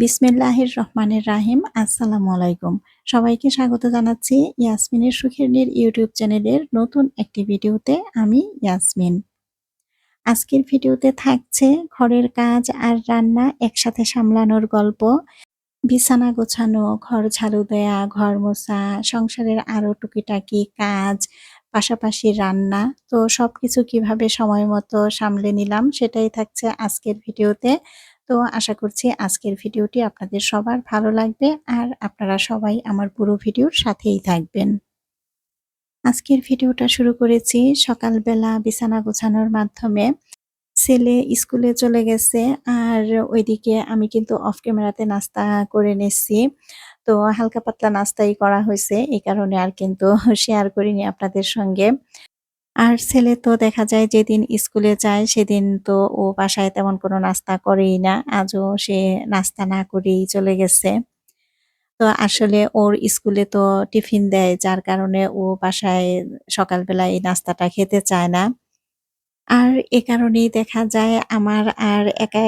বিসমিল্লাহির রহমানির রাহিম। আসসালামু আলাইকুম। সবাইকে স্বাগত জানাচ্ছি ইয়াসমিনের সুখের নীড় ইউটিউব চ্যানেলের নতুন একটি ভিডিওতে। আমি ইয়াসমিন। আজকের ভিডিওতে থাকছে ঘরের কাজ আর রান্না একসাথে সামলানোর গল্প। বিছানা গোছানো, ঘর ঝাড়ু দেয়া, ঘর মোছা, সংসারের আরো টুকিটাকি কাজ, পাশাপাশি রান্না। তো সবকিছু কিভাবে সময় মতো সামলে নিলাম সেটাই থাকছে আজকের ভিডিওতে। তো আশা করছি আজকের ভিডিওটি আপনাদের সবার ভালো লাগবে আর আপনারা সবাই আমার পুরো ভিডিওর সাথেই থাকবেন। আজকের ভিডিওটা শুরু করেছি সকালবেলা বিছানা গোছানোর মাধ্যমে। ছেলে স্কুলে চলে গেছে আর ওইদিকে আমি কিন্তু অফ ক্যামেরাতে নাস্তা করে নিচ্ছি। তো হালকা পাতলা নাস্তাই করা হইছে। এই কারণে আর কিন্তু শেয়ার করিনি আপনাদের সঙ্গে। আর ছেলে তো দেখা যায় যেদিন স্কুলে যায় সেদিন তো ও বাসায় তেমন কোনো নাস্তা করেই না। আজও সে নাস্তা না করেই চলে গেছে। তো আসলে ওর স্কুলে তো টিফিন দেয় যার কারণে ও বাসায় সকালবেলা এই নাস্তাটা খেতে চায় না। আর এ কারণেই দেখা যায় আমার আর একা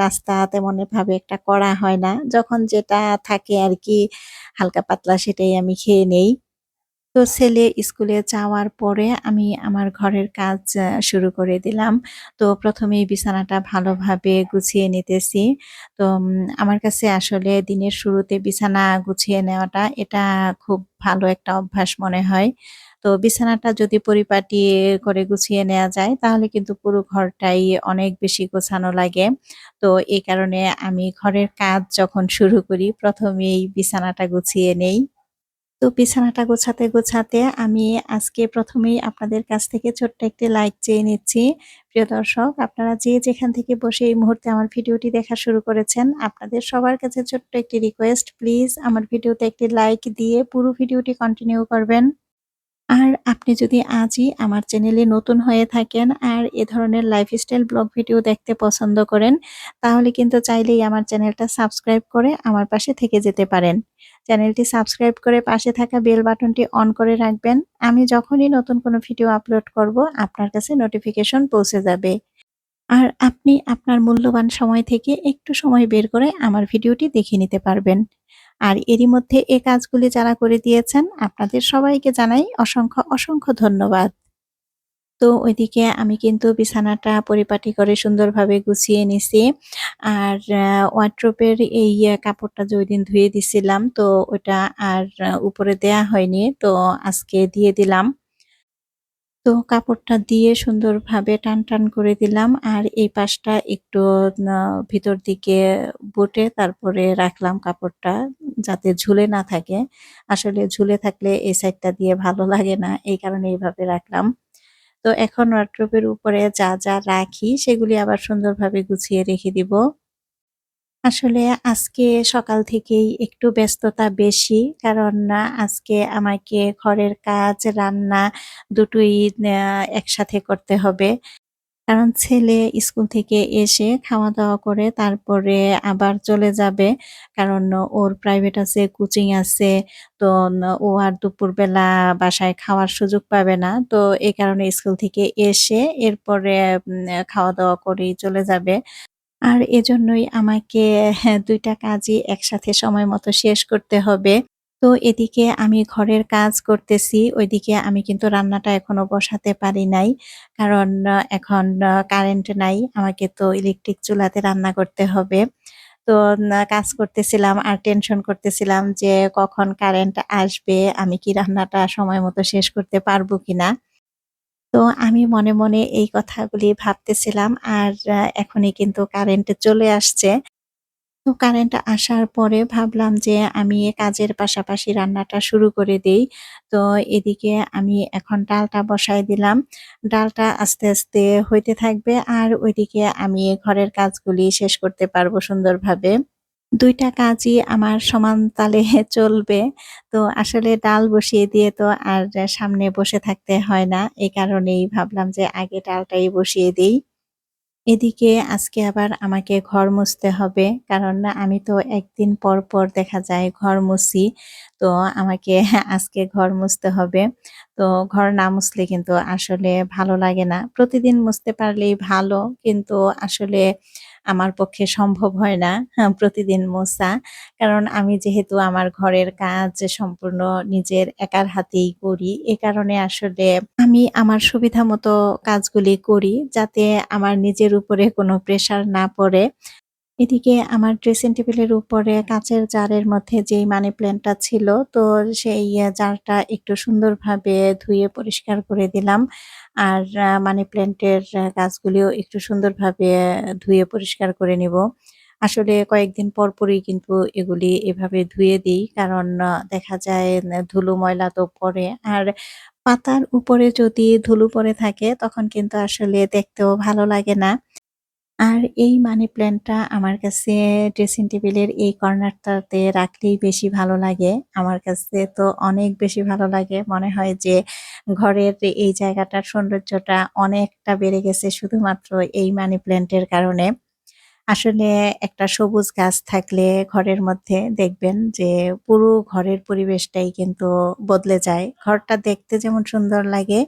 নাস্তা তেমন ভাবে একটা করা হয় না। যখন যেটা থাকে আরকি হালকা পাতলা সেটাই আমি খেয়ে নেই। তো ছেলে স্কুলে যাওয়ার পরে আমি আমার ঘরের কাজ শুরু করে দিলাম। তো ১ম এই বিছানাটা ভালোভাবে গুছিয়ে নিতেছি। তো আমার কাছে আসলে দিনের শুরুতে বিছানা গুছিয়ে নেওয়াটা এটা খুব ভালো একটা অভ্যাস মনে হয়। তো বিছানাটা যদি পরিপাটি করে গুছিয়ে নেয়া যায় তাহলে কিন্তু পুরো ঘরটাই অনেক বেশি গোছানো লাগে। তো এই কারণে আমি ঘরের কাজ যখন শুরু করি ১ম এই বিছানাটা গুছিয়ে নেই। তো বিছানাটা গোছাতে আমি আজকে ১ম এই আপনাদের কাছ থেকে ছোট্ট একটি লাইক চেয়ে নিচ্ছি। প্রিয় দর্শক, আপনারা যে যেখান থেকে বসে এই মুহূর্তে আমার ভিডিওটি দেখা শুরু করেছেন, আপনাদের সবার কাছে ছোট্ট একটি রিকোয়েস্ট, প্লিজ আমার ভিডিওতে একটি লাইক দিয়ে পুরো ভিডিওটি কন্টিনিউ করবেন। আর আপনি যদি আজই আমার চ্যানেলে নতুন হয়ে থাকেন আর এ ধরনের লাইফস্টাইল ব্লগ ভিডিও দেখতে পছন্দ করেন, তাহলে কিন্তু চাইলেই আমার চ্যানেলটা সাবস্ক্রাইব করে আমার পাশে থেকে যেতে পারেন। চ্যানেলটি সাবস্ক্রাইব করে পাশে থাকা বেল বাটনটি অন করে রাখবেন। আমি যখনই নতুন কোনো ভিডিও আপলোড করব, আপনার কাছে নোটিফিকেশন পৌঁছে যাবে। আর আপনি আপনার মূল্যবান সময় থেকে একটু সময় বের করে আমার ভিডিওটি দেখে নিতে পারবেন। আর এরই মধ্যে এ কাজগুলি যারা করে দিয়েছেন, আপনাদের সবাইকে জানাই অসংখ্য ধন্যবাদ। তো ওইদিকে আমি কিন্তু বিছানাটা পরিপাটি করে সুন্দরভাবে গুছিয়ে নিছি। আর ওয়ারড্রোবের এই কাপড়টা যে ঐদিন ধুয়ে দিছিলাম, তো ওটা আর উপরে দেয়া হয়নি। তো আজকে দিয়ে দিলাম। তো কাপড়টা দিয়ে সুন্দরভাবে টান করে দিলাম। আর এই পাশটা একটু না ভিতর দিকে বটে তারপরে রাখলাম কাপড়টা যাতে ঝুলে না থাকে। আসলে ঝুলে থাকলে এই সাইডটা দিয়ে ভালো লাগে না। এই কারণে এইভাবে রাখলাম। তো এখন ওয়ারড্রোবের উপরে যা রাখি সেগুলি আবার সুন্দরভাবে গুছিয়ে রেখে দিব। আসলে আজকে সকাল থেকেই একটু ব্যস্ততা বেশি। কারণ আজকে আমাকে ঘরের কাজ, রান্না দুটোই একসাথে করতে হবে। কারণ ছেলে স্কুল থেকে এসে খাওয়া-দাওয়া করে তারপরে আবার চলে যাবে। কারণ ওর প্রাইভেট আছে, কোচিং আছে। তো ও আর দুপুরবেলা বাসায় খাওয়ার সুযোগ পাবে না। তো এই কারণে স্কুল থেকে এসে এরপরে খাওয়া-দাওয়া করেই চলে যাবে। আর এজন্যই আমাকে হ্যাঁ, ২ টা কাজই একসাথে সময় মতো শেষ করতে হবে। তো এদিকে আমি ঘরের কাজ করতেছি, ওইদিকে আমি কিন্তু রান্নাটা এখনো বসাতে পারি নাই। কারণ এখন কারেন্ট নাই। আমাকে তো ইলেকট্রিক চুলাতে রান্না করতে হবে। তো কাজ করতেছিলাম আর টেনশন করতেছিলাম যে কখন কারেন্ট আসবে, আমি কি রান্নাটা সময় মতো শেষ করতে পারবো কিনা? তো আমি মনে এই কথাগুলি ভাবতেছিলাম আর এখনই কিন্তু কারেন্ট চলে আসছে। তো কারেন্ট আসার পরে ভাবলাম যে আমি কাজের পাশাপাশি রান্নাটা শুরু করে দেই। তো এদিকে আমি এখন ডালটা বসায় দিলাম। ডালটা আস্তে হইতে থাকবে আর ওইদিকে আমি ঘরের কাজগুলি শেষ করতে পারবো সুন্দরভাবে। ২ টা কাজই আমার সমান তালে চলবে। তো আসলে ডাল বসিয়ে দিয়ে তো আর সামনে বসে থাকতে হয় না। এ কারণেই ভাবলাম যে আগে ডালটাই বসিয়ে দেই। এদিকে আজকে আবার আমাকে ঘর মুছতে হবে। কারণ না আমি তো একদিন পর দেখা যায় ঘর মুছি। তো আমাকে আজকে ঘর মুছতে হবে। তো ঘর না মুছলে কিন্তু আসলে ভালো লাগে না। প্রতিদিন মুছতে পারলেই ভালো। কিন্তু আসলে আমার পক্ষে সম্ভব হয় না প্রতিদিন মোছা। কারণ আমি যেহেতু আমার ঘরের কাজ সম্পূর্ণ নিজের একার হাতেই করি, এ কারণে আসলে আমি আমার সুবিধামতো কাজগুলি করি যাতে আমার নিজের উপরে কোনো প্রেশার না পড়ে। এদিকে আমার ড্রেসিং টেবিলের উপরে কাঁচের জারের মধ্যে যেই মানি প্ল্যান্টটা ছিল, তো সেই জারটা একটু সুন্দরভাবে ধুয়ে পরিষ্কার করে দিলাম। আর মানি প্ল্যান্টের গাছগুলিও একটু সুন্দরভাবে ধুয়ে পরিষ্কার করে নিব। আসলে কয়েকদিন পরপরই কিন্তু এগুলি এভাবে ধুয়ে দিই। কারণ দেখা যায় ধুলো ময়লা তো পড়ে। আর পাতার উপরে যদি ধুলো পড়ে থাকে তখন কিন্তু আসলে দেখতেও ভালো লাগে না। আর এই মানি প্ল্যান্টটা আমার কাছে ড্রেসিং টেবিলের এই কর্নারটাতে রাখলেই বেশি ভালো লাগে। আমার কাছে তো অনেক বেশি ভালো লাগে। মনে হয় যে ঘরের এই জায়গাটার সৌন্দর্যটা অনেকটা বেড়ে গেছে শুধুমাত্র এই মানি প্ল্যান্টের কারণে। আসলে একটা সবুজ গাছ থাকলে ঘরের মধ্যে দেখবেন যে পুরো ঘরের পরিবেশটাই কিন্তু বদলে যায়। ঘরটা দেখতে যেমন সুন্দর লাগে,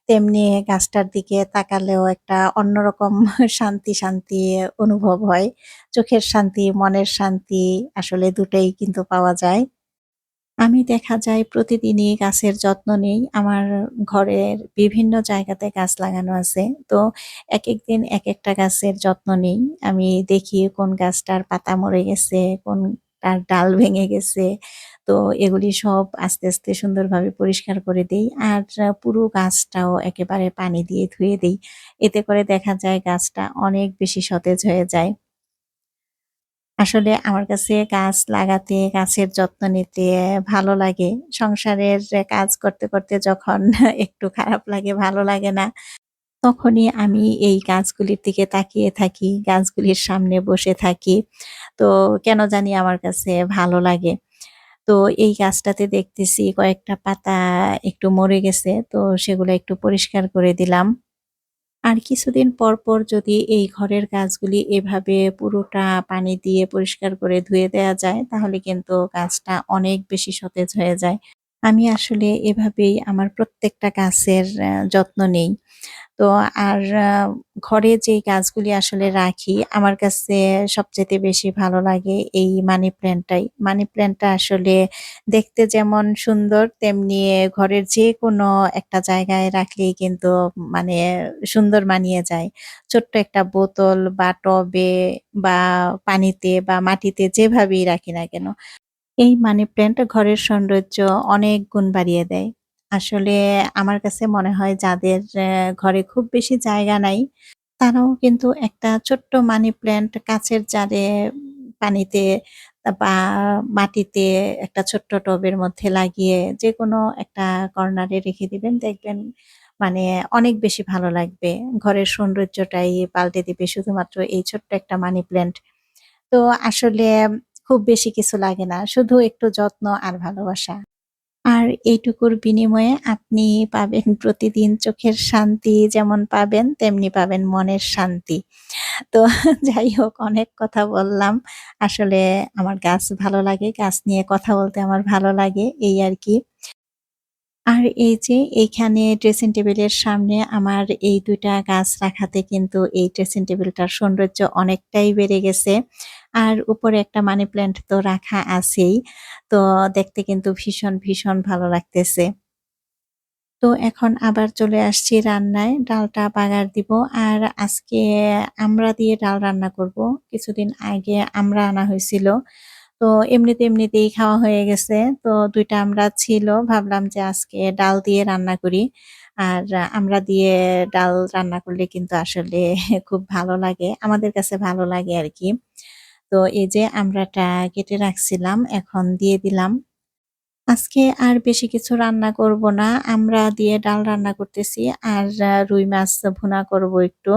তেমনি গাছটার দিকে তাকালেও একটা অন্যরকম শান্তি, শান্তি অনুভব হয়। চোখের শান্তি, মনের শান্তি আসলে দুটোই কিন্তু পাওয়া যায়। আমি দেখা যায় প্রতিদিনই গাছের যত্ন নেই। আমার ঘরের বিভিন্ন জায়গাতে গাছ লাগানো আছে। তো একেক দিন একেকটা গাছের যত্ন নেই। আমি দেখি কোন গাছটার পাতা মরে গেছে, কোনটার ডাল ভেঙে গেছে। তো এগুলি সব আস্তে, আস্তে সুন্দরভাবে পরিষ্কার করে দেই। আর পুরো গাছটাও একেবারে পানি দিয়ে ধুয়ে দেই। এতে করে দেখা যায় গাছটা অনেক বেশি সতেজ হয়ে যায়। আসলে আমার কাছে গাছ লাগাতে, গাছের যত্ন নিতে ভালো লাগে। সংসারের কাজ করতে, করতে যখন একটু খারাপ লাগে, ভালো লাগে না, তখনই আমি এই গাছগুলির দিকে তাকিয়ে থাকি, গাছগুলির সামনে বসে থাকি। তো কেন জানি আমার কাছে ভালো লাগে। তো এই গাছটাতে দেখতেছি কয়েকটা পাতা একটু মরে গেছে, তো সেগুলো একটু পরিষ্কার করে দিলাম। আর কিছুদিন পর, পর যদি এই ঘরের গাছগুলি এভাবে পুরোটা পানি দিয়ে পরিষ্কার করে ধুয়ে দেয়া যায়, তাহলে কিন্তু গাছটা অনেক বেশি সতেজ হয়ে যায়। আমি আসলে এভাবেই আমার প্রত্যেকটা গাছের যত্ন নেই। তো আর ঘরে যেই গাছগুলি আসলে রাখি, আমার কাছে সবচাইতে বেশি ভালো লাগে এই মানি প্ল্যান্টটাই। মানি প্ল্যান্টটা আসলে দেখতে যেমন সুন্দর, তেমনি ঘরের যেকোনো একটা জায়গায় রাখলেই কিন্তু মানে সুন্দর মানিয়ে যায়। ছোট্ট একটা বোতল বা টবে বা পানিতে বা মাটিতে যেভাবেই রাখি না কেন। এই মানি প্ল্যান্ট ঘরের সৌন্দর্য অনেক গুণ বাড়িয়ে দেয়। আসলে আমার কাছে মনে হয় যাদের ঘরে খুব বেশি জায়গা নাই, তারাও কিন্তু একটা ছোট্ট মানি প্ল্যান্ট কাঁচের জারে পানিতে বা মাটিতে একটা ছোট্ট টবের মধ্যে লাগিয়ে যেকোনো একটা কর্নারে রেখে দিবেন। দেখবেন মানে অনেক বেশি ভালো লাগবে। ঘরের সৌন্দর্যটাই পাল্টে দিবে শুধুমাত্র এই ছোট্ট একটা মানি প্ল্যান্ট। তো আসলে খুব বেশি কিছু লাগে না। শুধু একটু যত্ন আর ভালোবাসা। আর এইটুকুর বিনিময়ে আপনি পাবেন প্রতিদিন চোখের শান্তি যেমন পাবেন, তেমনি পাবেন মনের শান্তি। তো যাই হোক অনেক কথা বললাম। আসলে আমার গাছ ভালো লাগে। গাছ নিয়ে কথা বলতে আমার ভালো লাগে এই আরকি। আর এই যে এইখানে ড্রেসিং টেবিলের সামনে আমার এই ২ টা গাছ রাখাতে কিন্তু এই ড্রেসিং টেবিলটার সৌন্দর্য অনেকটাই বেড়ে গেছে। আর উপরে একটা মানি প্ল্যান্ট তো রাখা আছেই। তো দেখতে কিন্তু ভীষণ, ভীষণ ভালো লাগতেছে। তো এখন আবার চলে আসছি রান্নায়। ডালটা বাগার দিব। আর আজকে আমড়া দিয়ে ডাল রান্না করব। কিছুদিন আগে আমড়া আনা হইছিল। তো এমনিতেই খাওয়া হয়ে গেছে। তো ২ টা আমড়া ছিল। ভাবলাম যে আজকে ডাল দিয়ে রান্না করি। আর আমড়া দিয়ে ডাল রান্না করলে কিন্তু আসলে খুব ভালো লাগে। আমাদের কাছে ভালো লাগে আরকি। তো এই যে আমড়াটা কেটে রাখছিলাম, এখন দিয়ে দিলাম। আজকে আর বেশি কিছু রান্না করব না। আমড়া দিয়ে ডাল রান্না করতেছি। আর রুই মাছ ভুনা করব একটু।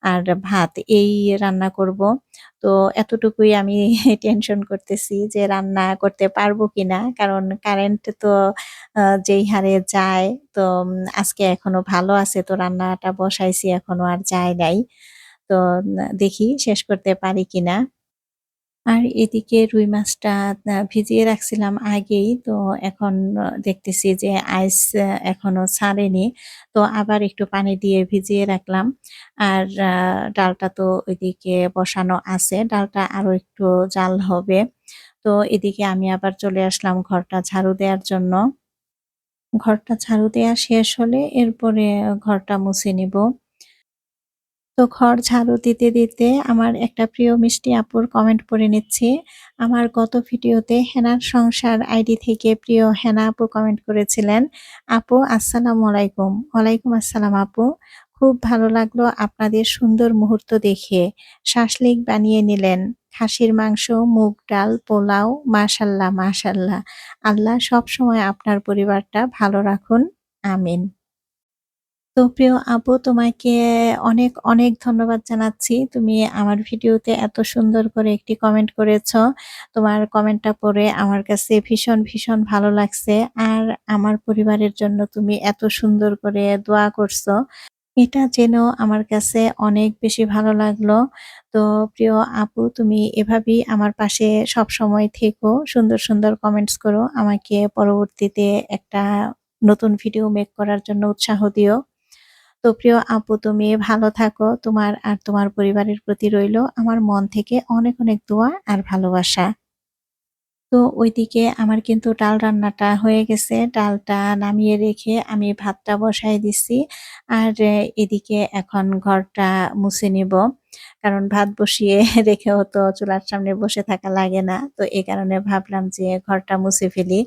আর ভাত এই রান্না করব। তো এতটুকুই আমি টেনশন করতেছি যে রান্না করতে পারবো কিনা। কারণ কারেন্ট তো যেই হারে যায়, তো আজকে এখনো ভালো আছে। তো রান্নাটা বসাইছি এখনো আর যায় নাই। তো দেখি শেষ করতে পারি কিনা। আর এদিকে রুই মাছটা ভিজিয়ে রাখছিলাম আগেই। তো এখন দেখতেছি যে আইস এখনো ছাড়েনি। তো আবার একটু পানি দিয়ে ভিজিয়ে রাখলাম। আর ডালটা তো ওইদিকে বসানো আছে। ডালটা আরো একটু জাল হবে। তো এদিকে আমি আবার চলে আসলাম ঘরটা ঝাড়ু দেওয়ার জন্য। ঘরটা ঝাড়ু দেয়া শেষ হলে এরপরে ঘরটা মুছে নিব। তো ঘর ঝাড়ু দিতে আমার একটা প্রিয় মিষ্টি আপুর কমেন্ট পড়ে নিচ্ছি। আমার গত ভিডিওতে হেনার সংসার আইডি থেকে প্রিয় হেনা আপু কমেন্ট করেছিলেন, "আপু আসসালামু আলাইকুম।" ওয়ালাইকুম আসসালাম আপু। "খুব ভালো লাগলো আপনাদের সুন্দর মুহূর্ত দেখে। শাসলিক বানিয়ে নিলেন। খাসির মাংস, মুগ ডাল, পোলাও। মাশাআল্লাহ, মাশাআল্লাহ। আল্লাহ সবসময় আপনার পরিবারটা ভালো রাখুন। আমিন।" তো প্রিয় আপু তোমাকে অনেক ধন্যবাদ জানাচ্ছি। তুমি আমার ভিডিওতে এত সুন্দর করে একটি কমেন্ট করেছ। তোমার কমেন্টটা পড়ে আমার কাছে ভীষণ ভালো লাগছে। আর আমার পরিবারের জন্য তুমি এত সুন্দর করে দোয়া করছো। এটা জেনেও আমার কাছে অনেক বেশি ভালো লাগলো। তো প্রিয় আপু তুমি এভাবেই আমার পাশে সবসময় থেকো। সুন্দর কমেন্টস করো। আমাকে পরবর্তীতে একটা নতুন ভিডিও মেক করার জন্য উৎসাহ দিও। তো প্রিয় আপু তুমি ভালো থাকো। তোমার আর তোমার পরিবারের প্রতি রইলো আমার মন থেকে অনেক দোয়া আর ভালোবাসা। তো ওইদিকে আমার কিন্তু ডাল রান্নাটা হয়ে গেছে। ডালটা নামিয়ে রেখে আমি ভাতটা বসায় দিছি। আর এদিকে এখন ঘরটা মুছে নিব। কারণ ভাত বসিয়ে রেখেও তো চুলার সামনে বসে থাকা লাগে না। তো এ কারণে ভাবলাম যে ঘরটা মুছে ফেলি।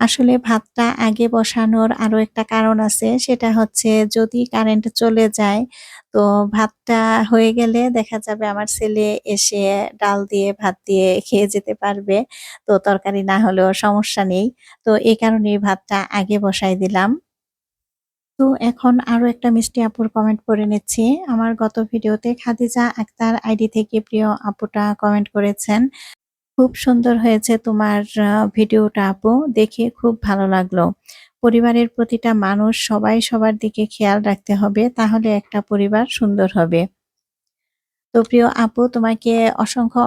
আসলে ভাতটা আগে বসানোর আরো একটা কারণ আছে। সেটা হচ্ছে যদি কারেন্ট চলে যায়, তো ভাতটা হয়ে গেলে দেখা যাবে আমার ছেলে এসে ডাল দিয়ে, ভাত দিয়ে খেয়ে যেতে পারবে। তো তরকারি না হলেও সমস্যা নেই। তো এই কারণেই ভাতটা আগে বসায় দিলাম। তো এখন আরো একটা মিষ্টি আপুর কমেন্ট পড়ে নিচ্ছি। আমার গত ভিডিওতে খাদিজা আক্তার আইডি থেকে প্রিয় আপুটা কমেন্ট করেছেন, "খুব সুন্দর হয়েছে তোমার ভিডিওটা আপু। দেখে খুব ভালো লাগলো। পরিবারের প্রতিটা মানুষ সবাই সবার দিকে খেয়াল রাখতে হবে। তাহলে একটা পরিবার সুন্দর হবে।" তো প্রিয় আপু তোমাকে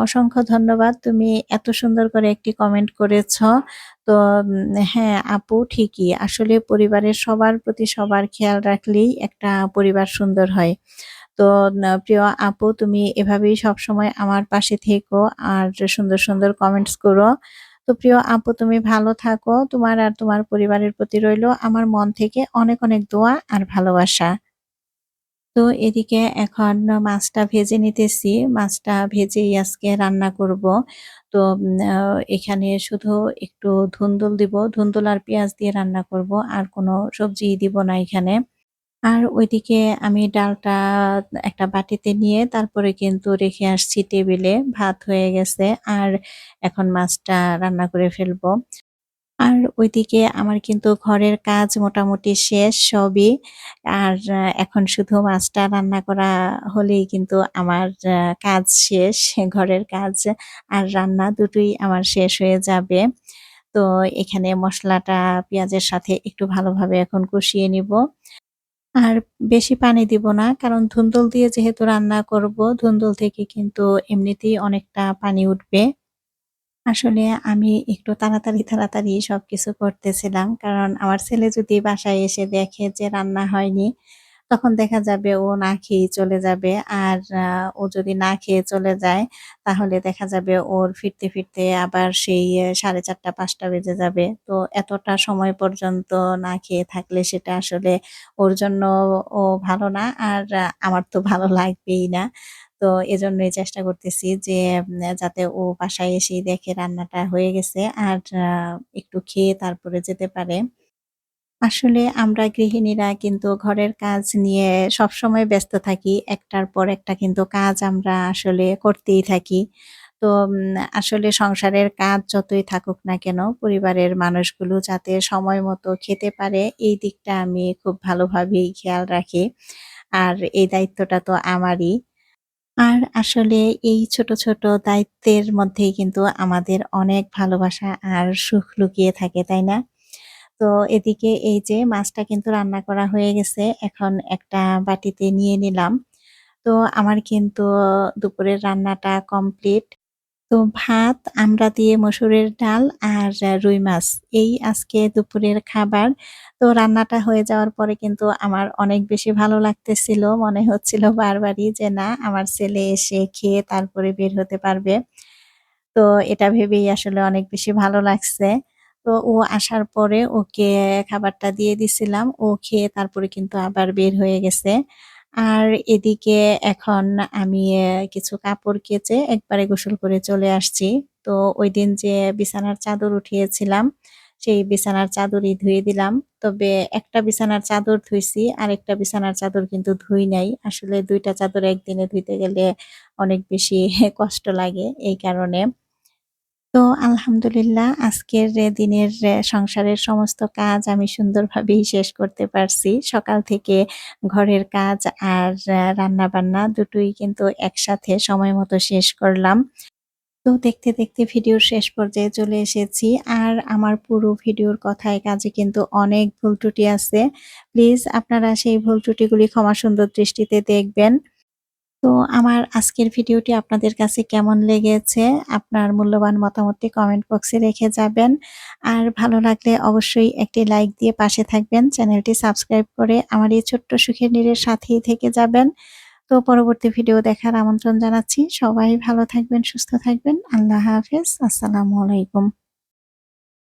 অসংখ্য ধন্যবাদ। তুমি এত সুন্দর করে একটি কমেন্ট করেছ। তো হ্যাঁ, আপু ঠিকই। আসলে পরিবারের সবার প্রতি সবার খেয়াল রাখলেই একটা পরিবার সুন্দর হয়। তো প্রিয় আপু তুমি এভাবেই সবসময় আমার পাশে থেকো আর সুন্দর কমেন্টস করো। তো প্রিয় আপু তুমি ভালো থাকো। তোমার আর তোমার পরিবারের প্রতি রইলো আমার মন থেকে অনেক দোয়া আর ভালোবাসা। তো এদিকে এখন মাছটা ভেজে নিতেছি। মাছটা ভেজেই আজকে রান্না করব। তো এখানে শুধু একটু ধুন্দুল দিব। ধুন্দুল আর পেঁয়াজ দিয়ে রান্না করব। আর কোনো সবজি দিব না এখানে। আর ওইদিকে আমি ডালটা একটা বাটিতে নিয়ে তারপরে কিন্তু রেখে আসছি টেবিলে। ভাত হয়ে গেছে। আর এখন মাছটা রান্না করে ফেলব। আর ওইদিকে আমার কিন্তু ঘরের কাজ মোটামুটি শেষ সবই। আর এখন শুধু মাছটা রান্না করা হলেই কিন্তু আমার কাজ শেষ। ঘরের কাজ আর রান্না দুটোই আমার শেষ হয়ে যাবে। তো এখানে মসলাটা পেঁয়াজের সাথে একটু ভালোভাবে এখন কষিয়ে নিব। আর বেশি পানি দিব না। কারণ ধুন্দুল দিয়ে যেহেতু রান্না করব, ধুন্দুল থেকে কিন্তু এমনিতেই অনেকটা পানি উঠবে। আসলে আমি একটু তাড়াতাড়ি সবকিছু করতেছিলাম। কারণ আমার ছেলে যদি বাসায় এসে দেখে যে রান্না হয়নি, তখন দেখা যাবে ও না খেয়েই চলে যাবে। আর ও যদি না খেয়ে চলে যায়, তাহলে দেখা যাবে ওর ফিরতে আবার সেই ৪:৩০ ৫টা বেজে যাবে। তো এতটা সময় পর্যন্ত না খেয়ে থাকলে সেটা আসলে ওর জন্য ও ভালো না। আর আমার তো ভালো লাগবেই না। তো এজন্যই চেষ্টা করতেছি যে যাতে ও বাসায় এসেই দেখে রান্নাটা হয়ে গেছে আর একটু খেয়ে তারপরে যেতে পারে। আসলে আমরা গৃহিণীরা কিন্তু ঘরের কাজ নিয়ে সবসময় ব্যস্ত থাকি। একটার পর একটা কিন্তু কাজ আমরা আসলে করতেই থাকি। তো আসলে সংসারের কাজ যতই থাকুক না কেন, পরিবারের মানুষগুলো যাতে সময় মতো খেতে পারে এই দিকটা আমি খুব ভালোভাবেই খেয়াল রাখি। আর এই দায়িত্বটা তো আমারই। আর আসলে এই ছোট দায়িত্বের মধ্যেই কিন্তু আমাদের অনেক ভালোবাসা আর সুখ লুকিয়ে থাকে, তাই না? তো এদিকে এই যে মাছটা কিন্তু রান্না করা হয়ে গেছে। এখন একটা বাটিতে নিয়ে নিলাম। তো আমার কিন্তু দুপুরের রান্নাটা কমপ্লিট। তো ভাত, আমড়া দিয়ে মসুরের ডাল আর রুই মাছ এই আজকে দুপুরের খাবার। তো রান্নাটা হয়ে যাওয়ার পরে কিন্তু আমার অনেক বেশি ভালো লাগতেছিল। মনে হচ্ছিল বারবারই যে না আমার ছেলে এসে খেয়ে তারপরে বের হতে পারবে। তো এটা ভেবেই আসলে অনেক বেশি ভালো লাগছে। তো ও আসার পরে ওকে খাবারটা দিয়ে দিছিলাম। ও খেয়ে তারপরে কিন্তু আবার বের হয়ে গেছে। আর এদিকে এখন আমি কিছু কাপড় কেচে একবারে গোসল করে চলে আসছি। তো ঐদিন যে বিছানার চাদর উঠিয়েছিলাম, সেই বিছানার চাদরই ধুয়ে দিলাম। তবে একটা বিছানার চাদর ধুইছি, আরেকটা বিছানার চাদর কিন্তু ধুই নাই। আসলে ২ টা চাদর একদিনে ধুইতে গেলে অনেক বেশি কষ্ট লাগে এই কারণে। তো আলহামদুলিল্লাহ আজকের দিনের সংসারের সমস্ত কাজ আমি সুন্দরভাবেই শেষ করতে পারছি। সকাল থেকে ঘরের কাজ আর রান্নাবান্না দুটোই কিন্তু একসাথে সময় মতো শেষ করলাম। তো দেখতে, দেখতে ভিডিওর শেষ পর্যায়ে চলে এসেছি। আর আমার পুরো ভিডিওর কথায় কাজে কিন্তু অনেক ভুল ত্রুটি আছে। প্লিজ আপনারা সেই ভুল ত্রুটিগুলি ক্ষমা সুন্দর দৃষ্টিতে দেখবেন। তো আমার আজকের ভিডিওটি আপনাদের কাছে কেমন লেগেছে? আপনার মূল্যবান মতামতটি কমেন্ট বক্সে রেখে যাবেন। আর ভালো লাগলে অবশ্যই একটি লাইক দিয়ে পাশে থাকবেন। চ্যানেলটি সাবস্ক্রাইব করে আমার এই ছোট্ট সুখের নীড়ের সাথেই থেকে যাবেন। তো পরবর্তী ভিডিও দেখার আমন্ত্রণ জানাচ্ছি। সবাই ভালো থাকবেন, সুস্থ থাকবেন। আল্লাহ হাফেজ। আসসালামু আলাইকুম।